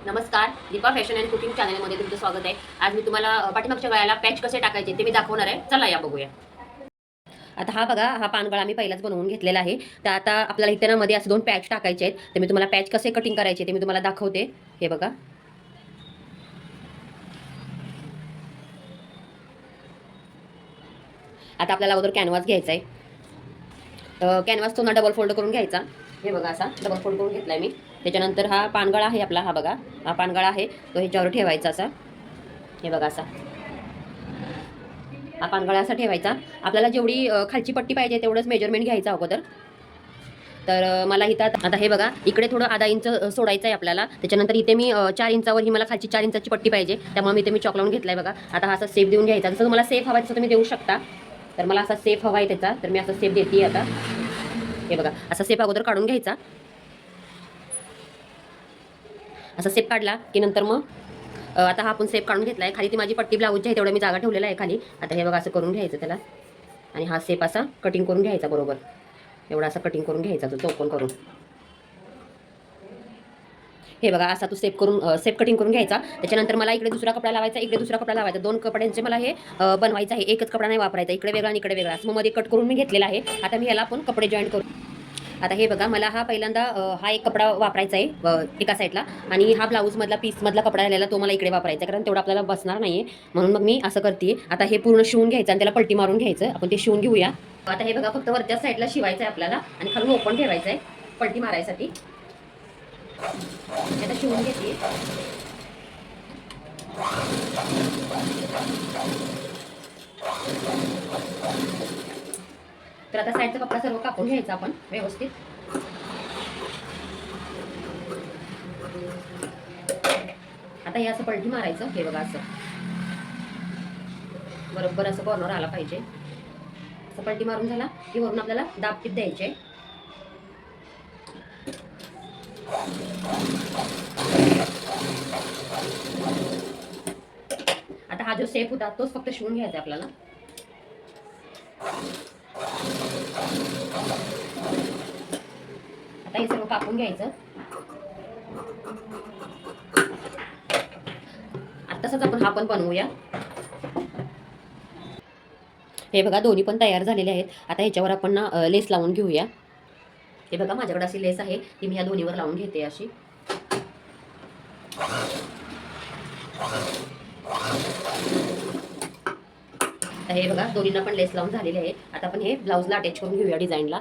नमस्कार, Deepa fashion and cooking चॅनलमध्ये तुमचं स्वागत आहे. आज मी तुम्हाला पाठीमागच्या गळ्याला पॅच कसे टाकायचे ते मी दाखवणार आहे. चला या बघूया. आता हा बघा, हा पानगळा मी पहिलाच बनवून घेतलेला आहे. तर आता आपल्याला इथे ना मध्ये असे 2 पॅच टाकायचे आहेत. तर मी तुम्हाला पॅच कसे कटिंग करायचे ते मी तुम्हाला दाखवते. हे बघा. आता आपल्याला अगोदर कॅनव्हास घ्यायचा आहे. कॅनव्हास तो ना डबल फोल्ड करून घ्यायचा. हे बघा, असा डबल फोल्ड करून घेतलाय मी. त्याच्यानंतर हा पानगळा आहे आपला, हा बघा. हा पानगळा आहे तो ह्याच्यावर ठेवायचा असा. हे बघा असा. हा पानगळा असा ठेवायचा. आपल्याला जेवढी खालची पट्टी पाहिजे तेवढंच मेजरमेंट घ्यायचं अगोदर. तर मला इथं आता हे बघा, इकडे थोडं आधा इंच सोडायचं आहे आपल्याला. त्याच्यानंतर इथे मी 4 इंचावर ही मला खालची 4 इंचाची पट्टी पाहिजे. त्यामुळे मी इथे चॉक लावून घेतलाय बघा. आता हा असा सेप देऊन घ्यायचा. जसं तुम्हाला सेफ हवा तसं तुम्ही देऊ शकता. तर मला असा सेफ हवा आहे त्याचा, तर मी असा सेप देते आता. हे बघा, असा सेप अगोदर काढून घ्यायचा. असा सेप काढला की नंतर मग आता हा आपण सेप काढून घेतला आहे. खाली ती माझी पट्टी ब्लाऊजची आहे तेवढं मी जागा ठेवलेला आहे खाली. आता हे बघा असं करून घ्यायचं त्याला आणि हा सेप असा कटिंग करून घ्यायचा बरोबर. एवढा असा कटिंग करून घ्यायचा तो चौकोन करून. हे बघा, असा तो सेप कटिंग करून घ्यायचा. त्याच्यानंतर मला इकडे दुसरा कपडा लावायचा, इकडे दुसरा कपडा लावायचा. 2 कपड्यांचे मला हे बनवायचं आहे. एकच कपडा नाही वापरायचा. इकडे वेगळा आणि इकडे वेगळा असं मध्ये कट करून मी घेतलेला आहे. आता मी ह्याला आपण कपडे जॉईंट करू. आता हे बघा, मला हा पहिल्यांदा हा एक कपडा वापरायचा आहे एका साईडला आणि हा ब्लाऊजमधला पीसमधला कपडा राहिलेला तो मला इकडे वापरायचा आहे, कारण तेवढा आपल्याला बसणार नाही आहे. म्हणून मग मी असं करते. आता हे पूर्ण शिवून घ्यायचं आणि त्याला पलटी मारून घ्यायचं. आपण ते शिवून घेऊया. आता हे बघा, फक्त वरच्या साईडला शिवायचं आहे आपल्याला आणि खालून ओपन ठेवायचं आहे पलटी मारायसाठी. आता शिवून घेते. तर आता साईडचा कपडा सर्व कापून घ्यायचा आपण व्यवस्थित. आता हे असं पलटी मारायचं. हे बघा, असं बरोबर असं कॉर्नर आला पाहिजे. असं पलटी मारून झाला की वरून आपल्याला दाब टीप द्यायचे. आता हा जो सेप होता तोच फक्त शिवून घ्यायचा आपल्याला. आता हे सर्व कापून घ्यायचं. आता तसंच आपण हा पण बनवूया. हे बघा, दोन्ही पण तयार झालेले आहेत. आता ह्याच्यावर आपण ना लेस लावून घेऊया. हे बघा, माझ्याकडे अशी लेस आहे ती मी ह्या दोन्हीवर लावून घेते अशी. आता हे बघा, दोन्हींना पण लेस लावून झालेले आहे. आता आपण हे ब्लाऊजला अटॅच करून घेऊया डिझाईनला.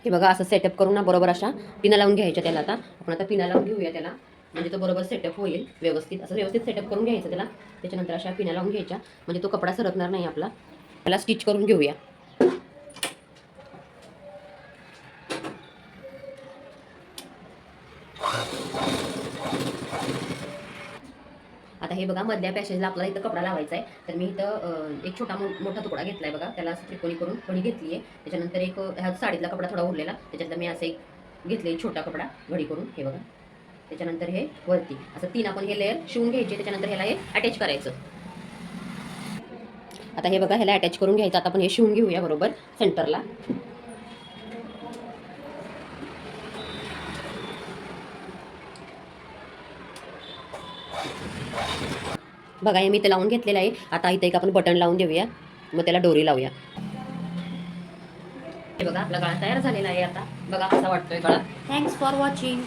हे बघा, असं सेटअप करून ना बरोबर अशा पिना लावून घ्यायच्या त्याला. आता आपण आता पिना लावून घेऊया त्याला, म्हणजे तो बरोबर सेटअप होईल व्यवस्थित. असं व्यवस्थित सेटअप करून घ्यायचं त्याला. त्याच्यानंतर अशा पिना लावून घ्यायच्या म्हणजे तो कपडा सरकणार नाही आपला. त्याला स्टिच करून घेऊया. आता हे बघा, मधल्या पॅसेजला आपल्याला इथं कपडा लावायचा आहे. तर मी इथं एक मोठा तुकडा घेतलाय बघा. त्याला असं त्रिकोणी करून घडी घेतली आहे. त्याच्यानंतर एक ह्या साडीतला कपडा थोडा उरलेला त्याच्यातला मी असं एक घेतले छोटा कपडा घडी करून. हे बघा, त्याच्यानंतर हे वरती असं 3 आपण हे लेअर शिवून घ्यायचे. त्याच्यानंतर ह्याला हे अटॅच करायचं. आता हे बघा, ह्याला अटॅच करून घ्यायचं. आता आपण हे शिवून घेऊया बरोबर सेंटरला. बघा, हे मी ते लावून घेतलेलं आहे. आता इथे एक आपण बटन लावून देऊया, मग त्याला दोरी लावूया. हे बघा, आपला गळा तयार झालेला आहे. आता बघा कसा वाटतोय गळा. Thanks for watching.